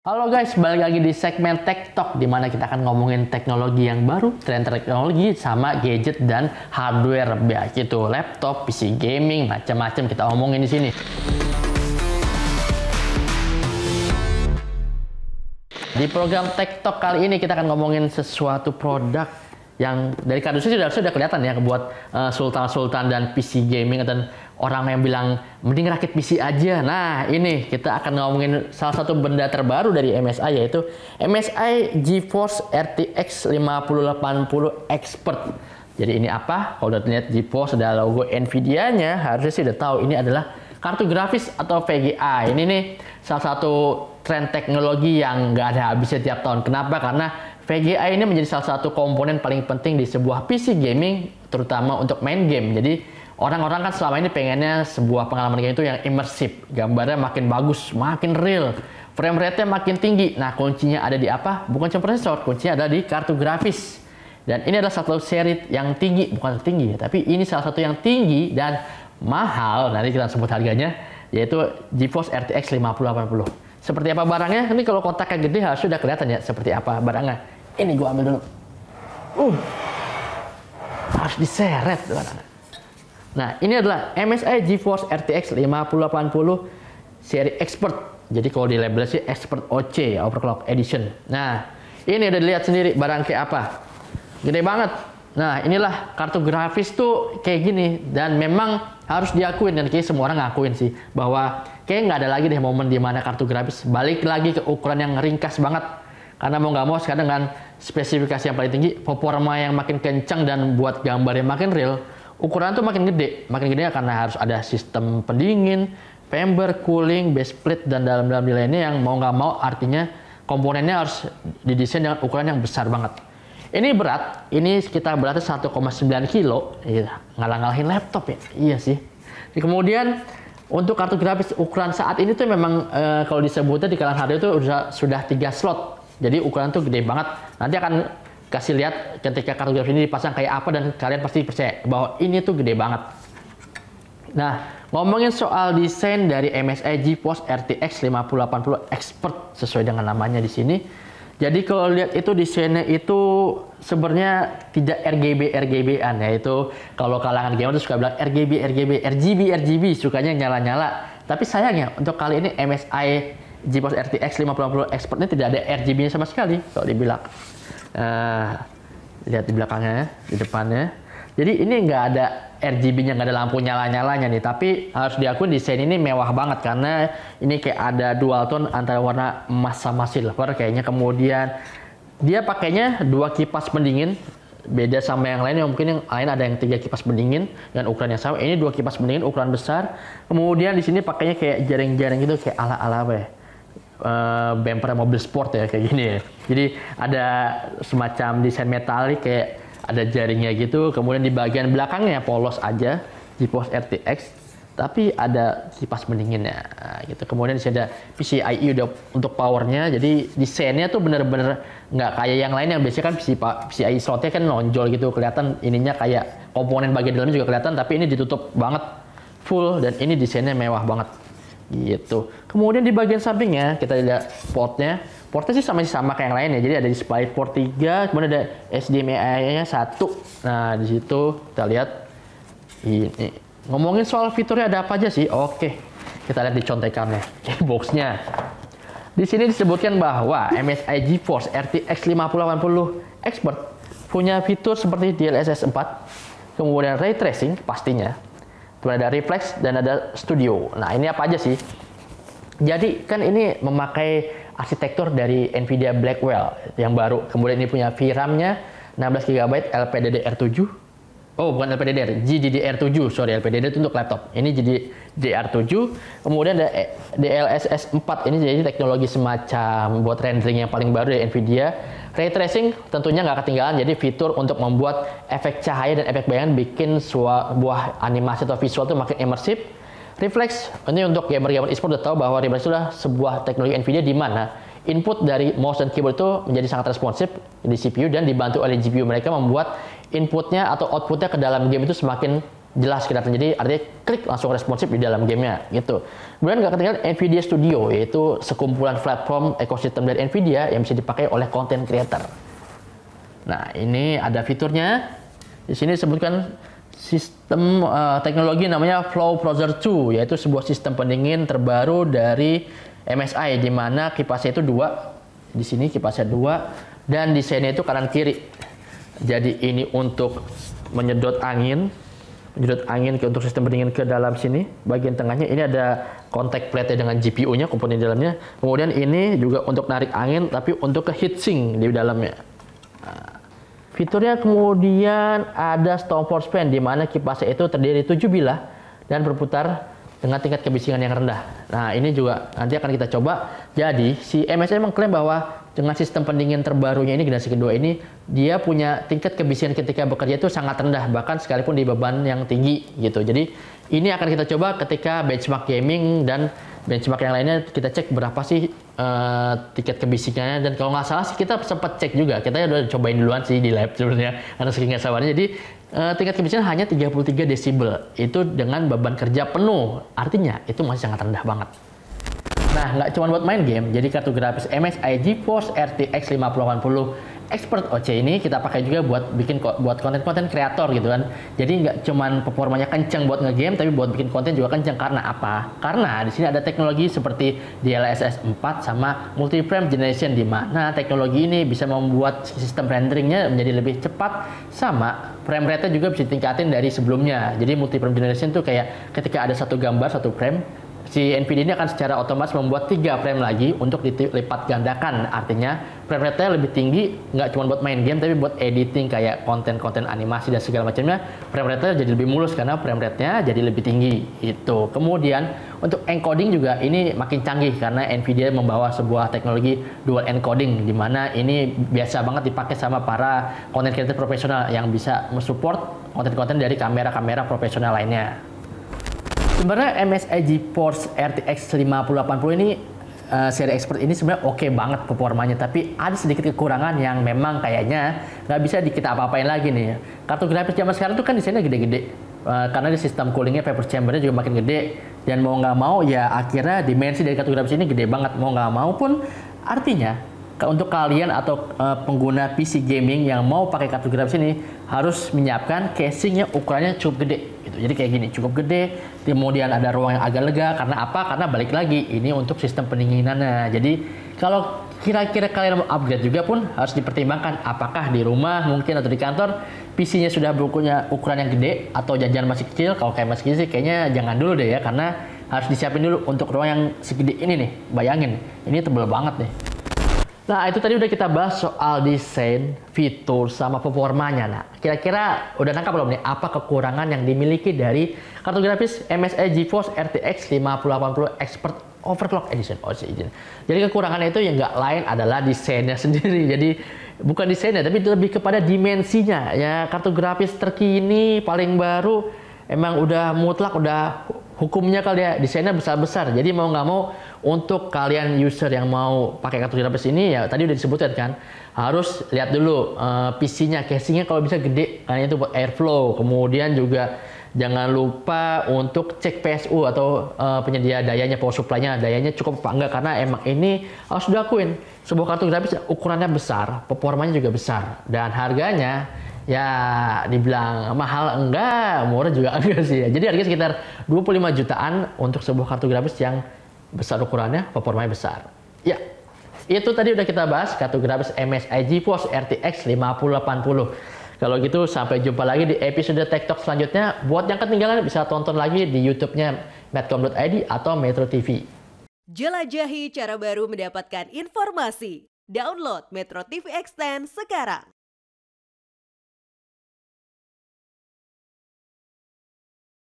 Halo guys, balik lagi di segmen Tech Talk di mana kita akan ngomongin teknologi yang baru, tren teknologi sama gadget dan hardware, baik itu laptop, PC gaming, macam-macam kita omongin di sini. Di program Tech Talk kali ini kita akan ngomongin sesuatu produk yang dari kardusnya sudah kelihatan ya buat sultan-sultan dan PC gaming dan orang yang bilang mending rakit PC aja. Nah, ini kita akan ngomongin salah satu benda terbaru dari MSI yaitu MSI GeForce RTX 5080 Expert. Jadi ini apa? Kalau udah lihat GeForce ada logo Nvidia-nya, harusnya sih udah tahu ini adalah kartu grafis atau VGA. Ini nih salah satu tren teknologi yang nggak ada habisnya tiap tahun. Kenapa? Karena VGA ini menjadi salah satu komponen paling penting di sebuah PC gaming, terutama untuk main game. Jadi orang-orang kan selama ini pengennya sebuah pengalaman game itu yang imersif, gambarnya makin bagus, makin real, frame rate-nya makin tinggi. Nah, kuncinya ada di apa? Bukan cuma prosesor, kuncinya ada di kartu grafis. Dan ini adalah satu seri yang tinggi, bukan tinggi, tapi ini salah satu yang tinggi dan mahal. Nanti kita sebut harganya, yaitu GeForce RTX 5080. Seperti apa barangnya? Ini kalau kotaknya gede harus sudah kelihatan ya seperti apa barangnya. Ini gua ambil dulu. Harus diseret barangnya. Nah, ini adalah MSI GeForce RTX 5080 seri Expert. Jadi kalau di label sih Expert OC, Overclock Edition. Nah, ini udah dilihat sendiri barang kayak apa. Gede banget. Nah, inilah kartu grafis tuh kayak gini. Dan memang harus diakuin, dan kayaknya semua orang ngakuin sih, bahwa kayak nggak ada lagi deh momen di mana kartu grafis balik lagi ke ukuran yang ringkas banget. Karena mau nggak mau sekarang dengan spesifikasi yang paling tinggi, performa yang makin kencang dan buat gambar yang makin real, ukuran tuh makin gede karena harus ada sistem pendingin, chamber, cooling, base plate, dan dalam nilainya yang mau nggak mau artinya komponennya harus didesain dengan ukuran yang besar banget. Ini berat, ini sekitar beratnya 1,9 kilo, ngalah-ngalahin laptop ya, iya sih. Kemudian untuk kartu grafis ukuran saat ini tuh memang kalau disebutnya di kalangan hardware itu sudah 3 slot, jadi ukuran tuh gede banget. Nanti akan kasih lihat ketika kartu grafis ini dipasang kayak apa dan kalian pasti percaya bahwa ini tuh gede banget. Nah, ngomongin soal desain dari MSI GeForce RTX 5080 Expert sesuai dengan namanya di sini. Jadi kalau lihat itu desainnya itu sebenarnya tidak RGB-an, yaitu kalau kalangan gamer itu suka bilang RGB, sukanya nyala-nyala. Tapi sayangnya untuk kali ini MSI GeForce RTX 5080 Expert ini tidak ada RGB-nya sama sekali kalau dibilang. Lihat di belakangnya, di depannya. Jadi ini nggak ada RGB-nya, nggak ada lampu nyala-nyalanya nih. Tapi harus diakui desain ini mewah banget karena ini kayak ada dual tone antara warna emas sama silver kayaknya. Kemudian dia pakainya 2 kipas pendingin, beda sama yang lain yang mungkin yang lain ada yang 3 kipas pendingin dengan ukuran yang sama. Ini 2 kipas pendingin ukuran besar. Kemudian di sini pakainya kayak jaring-jaring gitu kayak ala-ala apa ya? Bumper mobil sport ya kayak gini ya. Jadi ada semacam desain metalik kayak ada jaringnya gitu. Kemudian di bagian belakangnya polos aja GeForce RTX, tapi ada kipas pendinginnya gitu. Kemudian di sini ada PCIe udah untuk powernya. Jadi desainnya tuh bener-bener nggak kayak yang lain yang biasanya kan PCIe slotnya kan nonjol gitu, kelihatan ininya kayak komponen bagian dalamnya juga kelihatan, tapi ini ditutup banget full dan ini desainnya mewah banget. Gitu. Kemudian di bagian sampingnya kita lihat portnya sih sama kayak yang lain ya. Jadi ada display port 3, kemudian ada HDMI-nya 1. Nah, di situ kita lihat ini. Ngomongin soal fiturnya ada apa aja sih? Oke. Kita lihat di contekannya, boxnya. Di sini disebutkan bahwa MSI GeForce RTX 5080 Expert punya fitur seperti DLSS 4, kemudian ray tracing pastinya. Kemudian ada reflex dan ada studio. Nah, ini apa aja sih? Jadi kan ini memakai arsitektur dari Nvidia Blackwell yang baru. Kemudian ini punya VRAM-nya 16 GB LPDDR7. Oh, bukan LPDDR, GDDR7. Sorry, LPDDR itu untuk laptop. Ini GDDR7. Kemudian ada DLSS 4. Ini jadi teknologi semacam buat rendering yang paling baru dari Nvidia. Ray tracing tentunya nggak ketinggalan, jadi fitur untuk membuat efek cahaya dan efek bayangan bikin sebuah animasi atau visual itu makin imersif. Reflex, ini untuk gamer-gamer e-sport udah tahu bahwa reflex itu adalah sebuah teknologi Nvidia di mana input dari mouse dan keyboard itu menjadi sangat responsif di CPU dan dibantu oleh GPU mereka membuat inputnya atau outputnya ke dalam game itu semakin jelas kelihatan. Jadi artinya klik langsung responsif di dalam gamenya gitu. Kemudian nggak ketinggalan Nvidia Studio, yaitu sekumpulan platform ekosistem dari Nvidia yang bisa dipakai oleh content creator. Nah, ini ada fiturnya. Di sini disebutkan sistem teknologi namanya Flow Browser 2, yaitu sebuah sistem pendingin terbaru dari MSI, di mana kipasnya itu 2. Di sini kipasnya 2 dan desainnya itu kanan kiri. Jadi ini untuk menyedot angin untuk sistem pendingin ke dalam sini. Bagian tengahnya ini ada contact plate dengan GPU-nya, komponen di dalamnya. Kemudian ini juga untuk narik angin, tapi untuk ke heatsink di dalamnya. Nah, fiturnya kemudian ada Stormforce Fan, di mana kipasnya itu terdiri 7 bilah dan berputar dengan tingkat kebisingan yang rendah. Nah, ini juga nanti akan kita coba. Jadi, si MSI mengklaim bahwa dengan sistem pendingin terbarunya ini, generasi kedua ini, dia punya tingkat kebisingan ketika bekerja itu sangat rendah, bahkan sekalipun di beban yang tinggi gitu. Jadi, ini akan kita coba ketika benchmark gaming dan benchmark yang lainnya, kita cek berapa sih tingkat kebisingannya. Dan kalau nggak salah sih kita sempat cek juga, kita udah cobain duluan sih di lab sebenarnya, karena saking nggak sabarnya. Jadi tingkat kebisingan hanya 33 desibel, itu dengan beban kerja penuh, artinya itu masih sangat rendah banget. Nah, nggak cuma buat main game, jadi kartu grafis MSI GeForce RTX 5080 Expert OC ini kita pakai juga buat konten-konten kreator gitu kan. Jadi nggak cuma performanya kenceng buat ngegame, tapi buat bikin konten juga kenceng. Karena apa? Karena di sini ada teknologi seperti DLSS 4 sama multi frame generation, di mana teknologi ini bisa membuat sistem renderingnya menjadi lebih cepat, sama frame rate-nya juga bisa ditingkatin dari sebelumnya. Jadi multi frame generation tuh kayak ketika ada satu gambar satu frame, si Nvidia ini akan secara otomatis membuat 3 frame lagi untuk dilipat gandakan. Artinya frame rate-nya lebih tinggi, nggak cuma buat main game, tapi buat editing kayak konten-konten animasi dan segala macamnya. Frame rate-nya jadi lebih mulus karena frame rate-nya jadi lebih tinggi. Itu. Kemudian untuk encoding juga ini makin canggih karena Nvidia membawa sebuah teknologi dual encoding, di mana ini biasa banget dipakai sama para content creator profesional yang bisa mensupport konten-konten dari kamera-kamera profesional lainnya. Sebenarnya MSI GeForce RTX 5080 ini seri expert ini sebenarnya oke banget performanya, tapi ada sedikit kekurangan yang memang kayaknya nggak bisa kita apa-apain lagi nih. Kartu grafis zaman sekarang tuh kan desainnya gede-gede, karena di sistem coolingnya vapor chambernya juga makin gede, dan mau nggak mau ya akhirnya dimensi dari kartu grafis ini gede banget. Mau nggak mau pun artinya untuk kalian atau pengguna PC gaming yang mau pakai kartu grafis ini harus menyiapkan casing yang ukurannya cukup gede gitu. Jadi kayak gini, cukup gede, kemudian ada ruang yang agak lega. Karena apa? Karena balik lagi ini untuk sistem pendinginannya. Jadi kalau kira-kira kalian mau upgrade juga pun harus dipertimbangkan apakah di rumah mungkin atau di kantor PC-nya sudah punya ukuran yang gede atau jajan masih kecil. Kalau kayak masih kecil sih kayaknya jangan dulu deh ya, karena harus disiapin dulu untuk ruang yang segede ini nih. Bayangin, ini tebel banget nih. Nah, itu tadi udah kita bahas soal desain, fitur, sama performanya. Nah, kira-kira udah nangkap belum nih apa kekurangan yang dimiliki dari kartu grafis MSI GeForce RTX 5080 Expert Overclock Edition? Jadi kekurangannya itu yang nggak lain adalah desainnya sendiri. Jadi bukan desainnya, tapi lebih kepada dimensinya. Ya, kartu grafis terkini, paling baru, emang udah mutlak, udah hukumnya kali ya, desainnya besar-besar. Jadi mau nggak mau untuk kalian user yang mau pakai kartu grafis ini, ya tadi udah disebutkan kan, harus lihat dulu PC-nya, casingnya kalau bisa gede, karena itu buat airflow. Kemudian juga jangan lupa untuk cek PSU atau penyedia dayanya, power supply-nya, dayanya cukup apa enggak, karena emang ini harus diakuin, sebuah kartu grafis ukurannya besar, performanya juga besar, dan harganya ya dibilang mahal enggak, murah juga enggak sih ya. Jadi harganya sekitar 25 jutaan untuk sebuah kartu grafis yang besar ukurannya, performanya besar. Ya, itu tadi udah kita bahas kartu grafis MSI GeForce RTX 5080. Kalau gitu sampai jumpa lagi di episode Tech Talk selanjutnya. Buat yang ketinggalan bisa tonton lagi di YouTube-nya medcom.id atau Metro TV. Jelajahi cara baru mendapatkan informasi. Download Metro TV Extend sekarang.